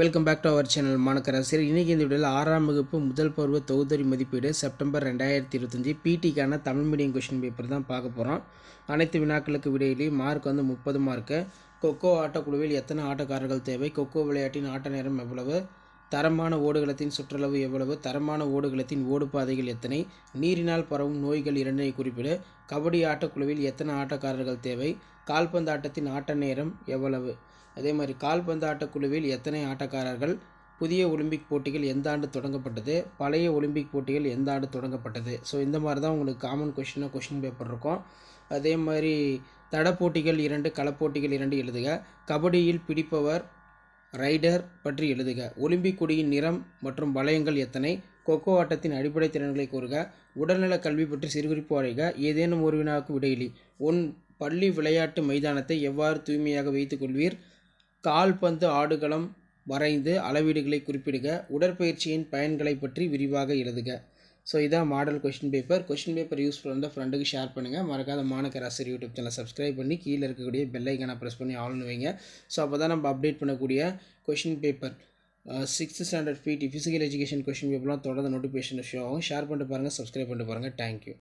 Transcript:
Welcome back to our channel மாணக்கராசிரியர். இன்றைக்கி இந்த வீடியோவில் 6ஆம் வகுப்பு முதல் பருவ தொகுதி மதிப்பீடு செப்டம்பர் 2025 பிடிக்கான தமிழ் மீடியம் கொஷின் பேப்பர் தான் பார்க்க போகிறோம். அனைத்து வினாக்களுக்கு விடையிலேயும் மார்க் 30 மார்க்கு. கொக்கோ ஆட்டக்குழுவில் எத்தனை ஆட்டக்காரர்கள் தேவை, கொக்கோ விளையாட்டின் ஆட்ட நேரம் எவ்வளவு, தரமான ஓடுகளத்தின் சுற்றளவு எவ்வளவு, தரமான ஓடுகளத்தின் ஓடுபாதைகள் எத்தனை, நீரினால் பரவும் நோய்கள் 2ஐ குறிப்பிடு, கபடி ஆட்டக்குழுவில் எத்தனை ஆட்டக்காரர்கள் தேவை, கால்பந்து ஆட்டத்தின் ஆட்ட நேரம் எவ்வளவு, அதே மாதிரி கால்பந்து ஆட்டக்குழுவில் எத்தனை ஆட்டக்காரர்கள், புதிய ஒலிம்பிக் போட்டிகள் எந்த ஆண்டு தொடங்கப்பட்டது, பழைய ஒலிம்பிக் போட்டிகள் எந்த ஆண்டு தொடங்கப்பட்டது. ஸோ இந்த மாதிரி தான் உங்களுக்கு காமன் கொஷின் பேப்பர் இருக்கும். அதே மாதிரி தட போட்டிகள் 2, களப்போட்டிகள் 2 எழுதுக. கபடியில் பிடிப்பவர் ரைடர் பற்றி எழுதுக. ஒலிம்பிக் கொடியின் நிறம் மற்றும் வளையங்கள் எத்தனை, கொக்கோ ஆட்டத்தின் அடிப்படை திறன்களை கூறுக, உடல்நல கல்வி பற்றி சிறுகுறிப்பு வரைக, ஏதேனும் ஒரு வினாவுக்கு விடையிலி. பள்ளி விளையாட்டு மைதானத்தை எவ்வாறு தூய்மையாக வைத்துக் கொள்வீர், கால்பந்து ஆடுகளம் வரைந்து அளவீடுகளை குறிப்பிடுக, உடற்பயிற்சியின் பயன்களை பற்றி விரிவாக எழுதுக. ஸோ இதான் மாடல் கொஷின் பேப்பர் யூஸ்ஃபுல்லாக இருந்தால் ஃப்ரெண்டுக்கு ஷேர் பண்ணுங்கள். மறக்காத மாணக்கராசிரியர் யூடியூப் சேனல் சப்ஸ்கிரைப் பண்ணி கீழே இருக்கக்கூடிய பெல் ஐக்கானை ப்ரெஸ் பண்ணி ஆல்னு வைங்க. ஸோ அப்போ தான் நம்ம அப்டேட் பண்ணக்கூடிய கொஷின் பேப்பர் 6th ஸ்டாண்டர்ட் பிடி ஃபிசிக்கல் எஜுகேஷன் கொஷின் பேப்பர்லாம் தொடர்ந்து நோட்டிஃபிகேஷன் ஷோ ஆகும். ஷேர் பண்ணிட்டு பாருங்கள், சப்ஸ்கிரைப் பண்ணிட்டு பாருங்கள். தேங்க்யூ.